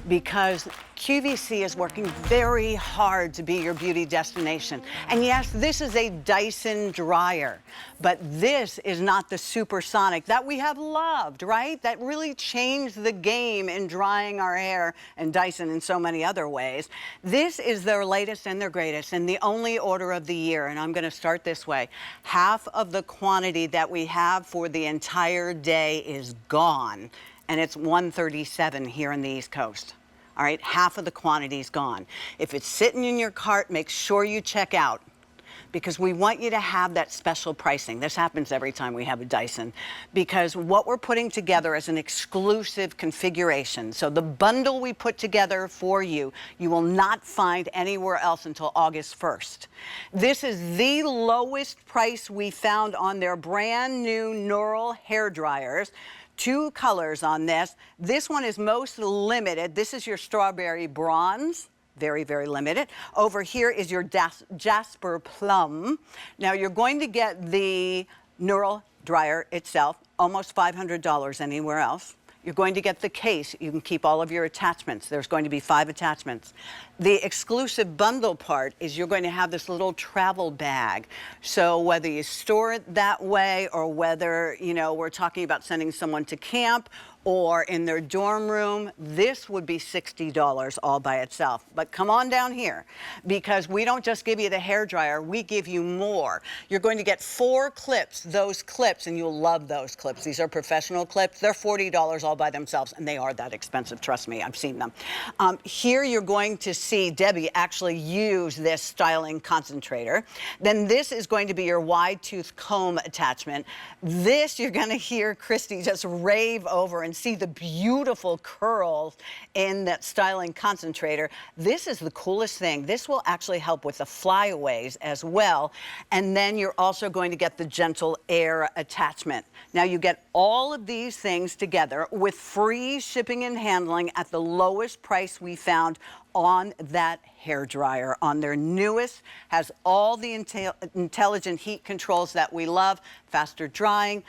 because QVC is working very hard to be your beauty destination. And yes, this is a Dyson dryer, but this is not the Supersonic that we have loved, right? That really changed the game in drying our hair, and Dyson in so many other ways. This is their latest and their greatest, and the only order of the year. And I'm going to start this way. Half of the quantity that we have for the entire day is gone, and it's 137 here in the East Coast. All right, half of the quantity is gone. If it's sitting in your cart, make sure you check out, because we want you to have that special pricing. This happens every time we have a Dyson, because what we're putting together is an exclusive configuration. So the bundle we put together for you, you will not find anywhere else until August 1st. This is the lowest price we found on their brand new Nural hair dryers. 2 colors on this. This one is most limited. This is your strawberry bronze. Very, very limited. Over here is your Jasper Plum. Now you're going to get the Nural dryer itself, almost $500 anywhere else. You're going to get the case. You can keep all of your attachments. There's going to be 5 attachments. The exclusive bundle part is you're going to have this little travel bag. So whether you store it that way, or whether, you know, we're talking about sending someone to camp or in their dorm room, this would be $60 all by itself. But come on down here, because we don't just give you the hair dryer, we give you more. You're going to get 4 clips, those clips, and you'll love those clips. These are professional clips. They're $40 all by themselves, and they are that expensive, trust me, I've seen them. Here you're going to see Debbie actually use this styling concentrator. Then this is going to be your wide tooth comb attachment. This you're gonna hear Christy just rave over and see the beautiful curls in that styling concentrator. This is the coolest thing. This will actually help with the flyaways as well. And then you're also going to get the gentle air attachment. Now you get all of these things together with free shipping and handling at the lowest price we found on that hair dryer. On their newest, has all the intelligent heat controls that we love, faster drying,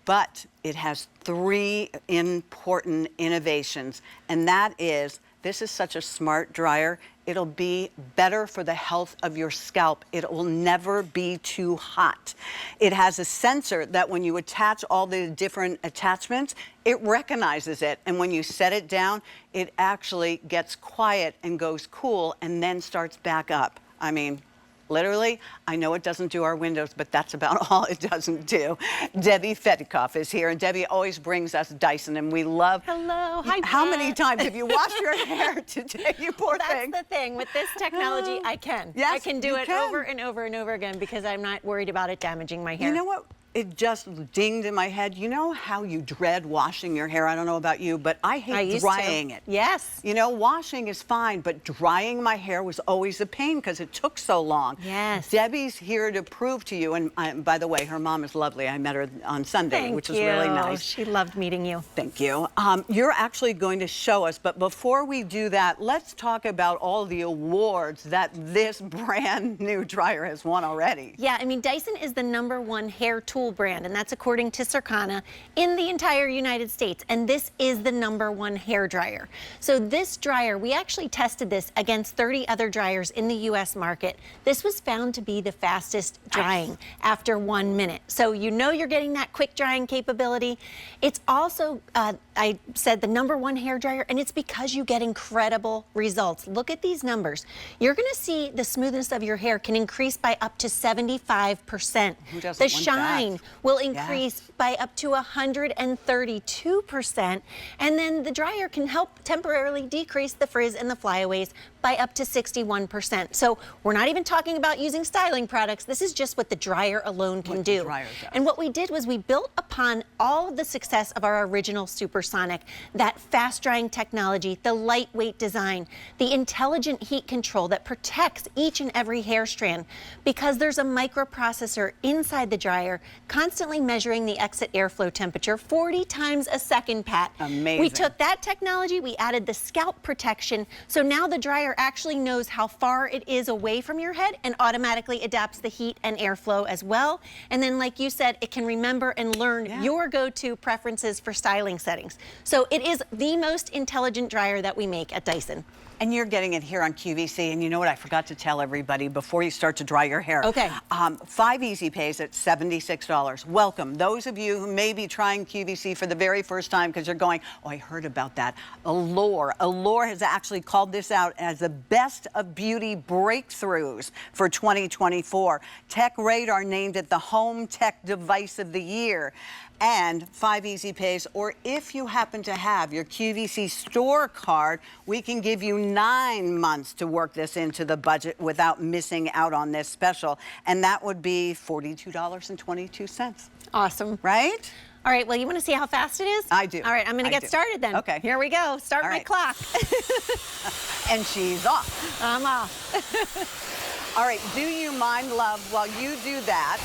but it has 3 important innovations, and that is, this is such a smart dryer, it'll be better for the health of your scalp. It will never be too hot. It has a sensor that when you attach all the different attachments, it recognizes it, and when you set it down, it actually gets quiet and goes cool and then starts back up. I mean, literally, I know it doesn't do our windows, but that's about all it doesn't do. Debbie Fedikoff is here, and Debbie always brings us Dyson, and we love... Hello, hi, How Pat. many times have you washed your hair today, you poor thing? That's the thing. With this technology, I can. Yes, I can do it over and over and over again, because I'm not worried about it damaging my hair. You know what? It just dinged in my head. You know how you dread washing your hair? I don't know about you, but I hate drying it. Yes. You know, washing is fine, but drying my hair was always a pain because it took so long. Yes. Debbie's here to prove to you, and by the way, her mom is lovely. I met her on Sunday, which is really nice. She loved meeting you. Thank you. You're actually going to show us, but before we do that, let's talk about all the awards that this brand new dryer has won already. Yeah, I mean, Dyson is the #1 hair tool brand, and that's according to Circana, in the entire United States, and this is the #1 hair dryer. So this dryer, we actually tested this against 30 other dryers in the US market. This was found to be the fastest drying after 1 minute. So you know you're getting that quick drying capability. It's also, I said, the #1 hair dryer, and it's because you get incredible results. Look at these numbers. You're gonna see the smoothness of your hair can increase by up to 75%. The shine will increase by up to 132%, and then the dryer can help temporarily decrease the frizz and the flyaways by up to 61%. So we're not even talking about using styling products. This is just what the dryer alone can do. And what we did was we built upon all of the success of our original Supersonic, that fast drying technology, the lightweight design, the intelligent heat control that protects each and every hair strand, because there's a microprocessor inside the dryer constantly measuring the exit airflow temperature 40 times a second, Pat. Amazing. We took that technology, we added the scalp protection, so now the dryer actually knows how far it is away from your head and automatically adapts the heat and airflow as well. And then, like you said, it can remember and learn your go-to preferences for styling settings. So it is the most intelligent dryer that we make at Dyson. And you're getting it here on QVC. And you know what I forgot to tell everybody before you start to dry your hair? Okay. 5 easy pays at $76. Welcome. Those of you who may be trying QVC for the very first time because you're going, oh, I heard about that. Allure has actually called this out as the best of beauty breakthroughs for 2024. Tech Radar named it the Home Tech Device of the Year. And 5 easy pays, or if you happen to have your QVC store card, we can give you 9 months to work this into the budget without missing out on this special. And that would be $42.22. Awesome. Right? All right, well, you want to see how fast it is? I do. All right, I'm going to get started then. Okay. Here we go. Start my clock. And she's off. I'm off. All right, do you mind, love, while you do that,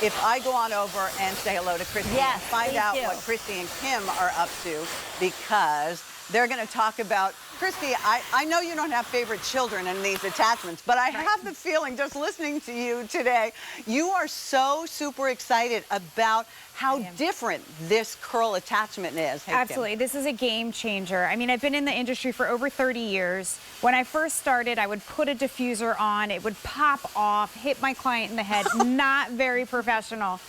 if I go on over and say hello to Christy and find out what Christy and Kim are up to, because they're going to talk about, Christy, I know you don't have favorite children in these attachments, but I have the feeling, just listening to you today, you are so super excited about how different this curl attachment is. Hey, absolutely. Kim. This is a game changer. I mean, I've been in the industry for over 30 years. When I first started, I would put a diffuser on, it would pop off, hit my client in the head. Not very professional.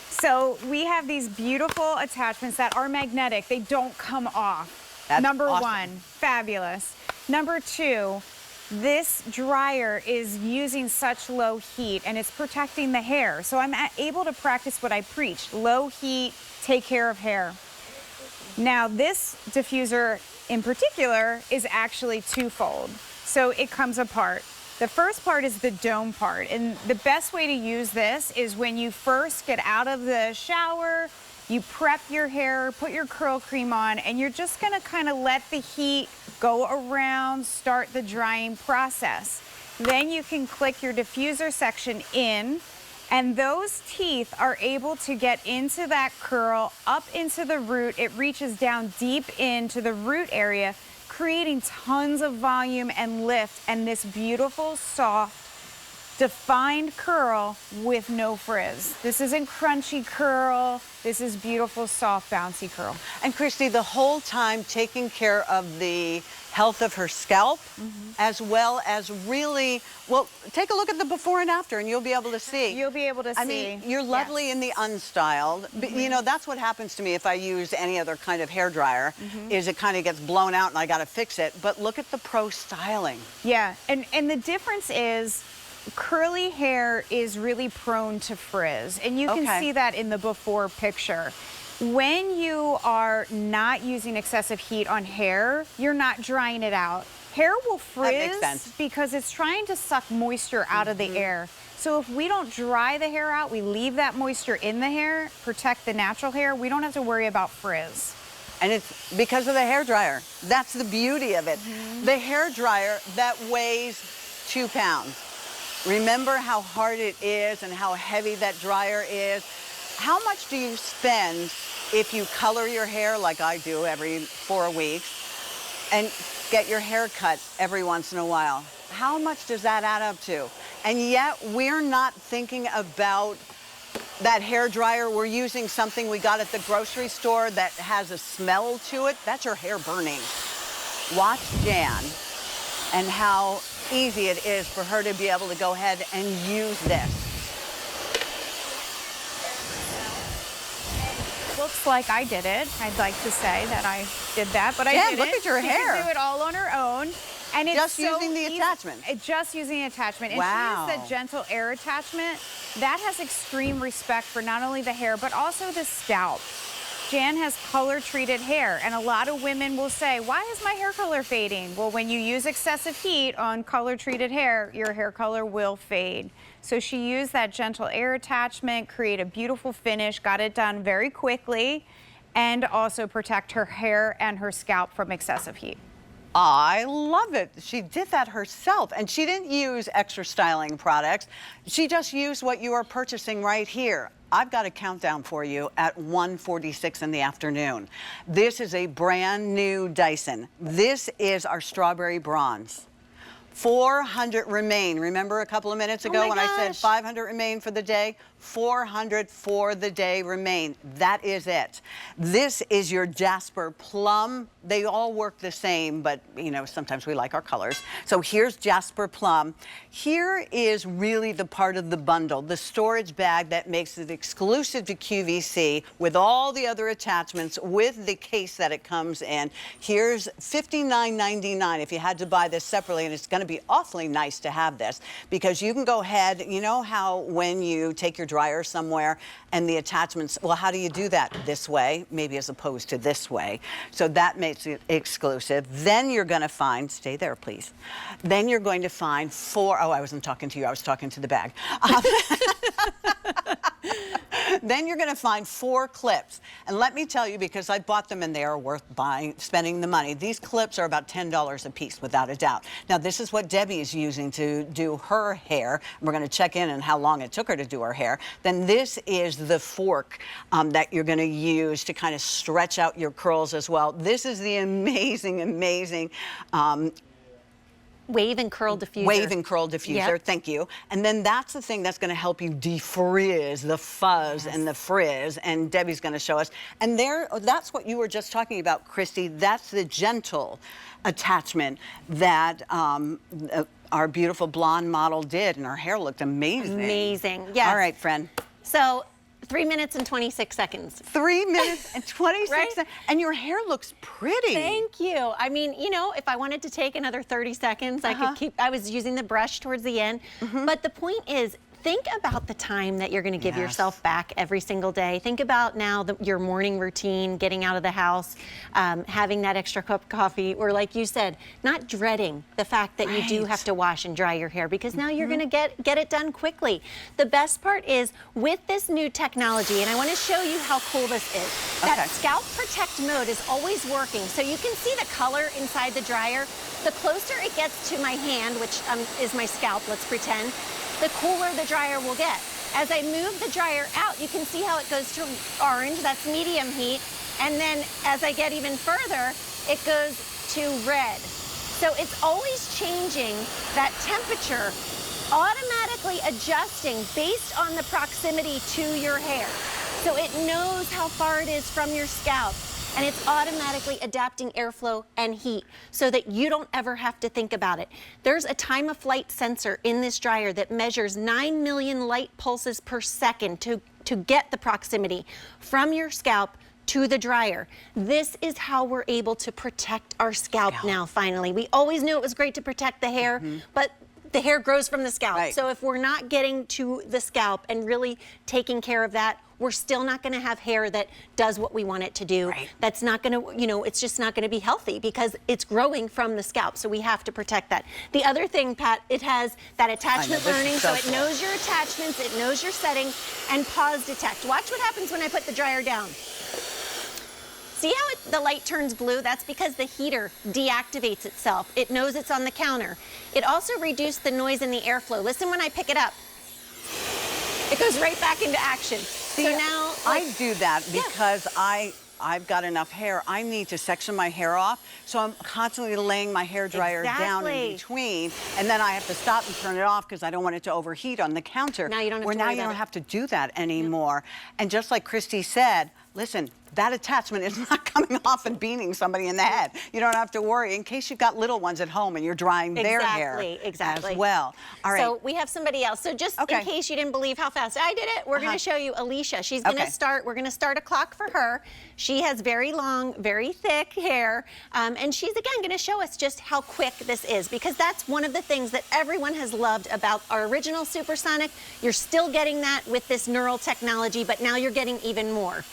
So we have these beautiful attachments that are magnetic. They don't come off. That's Number awesome. one, fabulous. Number two, this dryer is using such low heat and it's protecting the hair. So I'm able to practice what I preach. Low heat, take care of hair. Now this diffuser in particular is actually twofold. So it comes apart. The first part is the dome part. And the best way to use this is when you first get out of the shower, you prep your hair, put your curl cream on, and you're just gonna kind of let the heat go around, start the drying process. Then you can click your diffuser section in, and those teeth are able to get into that curl, up into the root. It reaches down deep into the root area, creating tons of volume and lift, and this beautiful, soft, defined curl with no frizz. This isn't crunchy curl. This is beautiful, soft, bouncy curl. And Christy, the whole time taking care of the health of her scalp, as well as really, well, take a look at the before and after and you'll be able to see. You'll be able to see. I mean, you're lovely in the unstyled. But, you know, that's what happens to me if I use any other kind of hair dryer, is it kind of gets blown out and I got to fix it. But look at the pro styling. Yeah, and the difference is, curly hair is really prone to frizz, and you can see that in the before picture. When you are not using excessive heat on hair, you're not drying it out. Hair will frizz because it's trying to suck moisture out of the air. So if we don't dry the hair out, we leave that moisture in the hair, protect the natural hair, we don't have to worry about frizz. And it's because of the hair dryer. That's the beauty of it. The hair dryer that weighs 2 pounds. Remember how hard it is and how heavy that dryer is. How much do you spend if you color your hair like I do every 4 weeks and get your hair cut every once in a while? How much does that add up to? And yet we're not thinking about that hair dryer. We're using something we got at the grocery store that has a smell to it. That's your hair burning. Watch Jan and how easy it is for her to be able to go ahead and use this. Looks like I did it. I'd like to say that I did that, but I did it. Look at your hair. She can do it all on her own. And it's just so using the easy. attachment. Just using the attachment. And wow. she used that gentle air attachment. That has extreme respect for not only the hair, but also the scalp. Jan has color-treated hair, and a lot of women will say, why is my hair color fading? Well, when you use excessive heat on color-treated hair, your hair color will fade. So she used that gentle air attachment, create a beautiful finish, got it done very quickly, and also protect her hair and her scalp from excessive heat. I love it. She did that herself, and she didn't use extra styling products. She just used what you are purchasing right here. I've got a countdown for you at 1:46 in the afternoon. This is a brand new Dyson. This is our strawberry bronze. 400 remain. Remember a couple of minutes ago when I said 500 remain for the day? 400 for the day remain. That is it. This is your Jasper Plum. They all work the same, but you know, sometimes we like our colors. So here's Jasper Plum. Here is really the part of the bundle, the storage bag that makes it exclusive to QVC with all the other attachments with the case that it comes in. Here's $59.99 if you had to buy this separately, and it's going to be awfully nice to have this because you can go ahead, you know how when you take your dryer somewhere and the attachments, well, how do you do that? This way, maybe as opposed to this way. So that makes it exclusive. Then you're going to find, stay there, please. Then you're going to find oh, I wasn't talking to you, I was talking to the bag. Then you're going to find 4 clips. And let me tell you, because I bought them and they are worth spending the money. These clips are about $10 a piece, without a doubt. Now, this is what Debbie is using to do her hair. We're going to check in on how long it took her to do her hair. Then this is the fork that you're going to use to kind of stretch out your curls as well. This is the amazing, amazing Wave and Curl diffuser. Wave and Curl diffuser, yep. Thank you. And then that's the thing that's going to help you defrizz the fuzz and the frizz, and Debbie's going to show us. And that's what you were just talking about, Christy. That's the gentle attachment that our beautiful blonde model did, and her hair looked amazing. Amazing, yes. All right, friend. So 3 minutes and 26 seconds. 3 minutes and 26 right? seconds. And your hair looks pretty. Thank you. I mean, you know, if I wanted to take another 30 seconds, I could keep, I was using the brush towards the end. But the point is, think about the time that you're going to give yourself back every single day. Think about now your morning routine, getting out of the house, having that extra cup of coffee, or like you said, not dreading the fact that you do have to wash and dry your hair, because now you're going to get it done quickly. The best part is with this new technology, and I want to show you how cool this is. That scalp protect mode is always working. So you can see the color inside the dryer. The closer it gets to my hand, which is my scalp, let's pretend, the cooler the dryer will get. As I move the dryer out, you can see how it goes to orange, that's medium heat, and then as I get even further, it goes to red. So it's always changing that temperature, automatically adjusting based on the proximity to your hair. So it knows how far it is from your scalp, and it's automatically adapting airflow and heat so that you don't ever have to think about it. There's a time of flight sensor in this dryer that measures 9 million light pulses per second to get the proximity from your scalp to the dryer. This is how we're able to protect our scalp now, finally. We always knew it was great to protect the hair, but the hair grows from the scalp. So if we're not getting to the scalp and really taking care of that, we're still not going to have hair that does what we want it to do. That's not going to, you know, it's just not going to be healthy because it's growing from the scalp. So we have to protect that. The other thing, Pat, it has that attachment learning, so it knows your attachments, it knows your settings, and pause detect. Watch what happens when I put the dryer down. See how the light turns blue? That's because the heater deactivates itself. It knows it's on the counter. It also reduced the noise in the airflow. Listen when I pick it up. It goes right back into action. See, so now, I do that because I've got enough hair. I need to section my hair off, so I'm constantly laying my hair dryer down in between, and then I have to stop and turn it off because I don't want it to overheat on the counter. Now you don't have to now you don't have to do that anymore. And just like Christy said, listen, that attachment is not coming off and beating somebody in the head. You don't have to worry in case you've got little ones at home and you're drying their hair as well. All right. So we have somebody else. So just in case you didn't believe how fast I did it, we're going to show you Alicia. She's going to start, we're going to start a clock for her. She has very long, very thick hair. And she's, again, going to show us just how quick this is, because that's one of the things that everyone has loved about our original Supersonic. You're still getting that with this Nural technology, but now you're getting even more.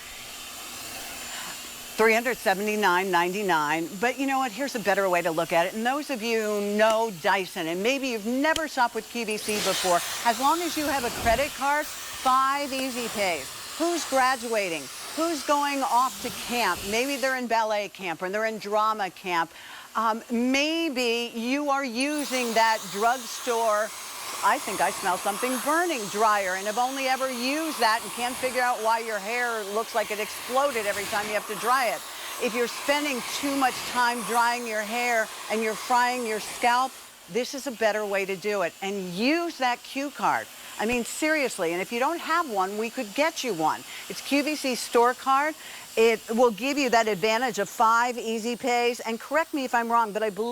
$379.99, but you know what? Here's a better way to look at it. And those of you who know Dyson, and maybe you've never shopped with QVC before, as long as you have a credit card, 5 easy pays. Who's graduating? Who's going off to camp? Maybe they're in ballet camp or they're in drama camp. Maybe you are using that drugstore, I think I smell something burning dryer, and have only ever used that and can't figure out why your hair looks like it exploded every time you have to dry it. If you're spending too much time drying your hair and you're frying your scalp, this is a better way to do it. And use that cue card. I mean, seriously, and if you don't have one, we could get you one. It's QVC store card. It will give you that advantage of 5 easy pays. And correct me if I'm wrong, but I believe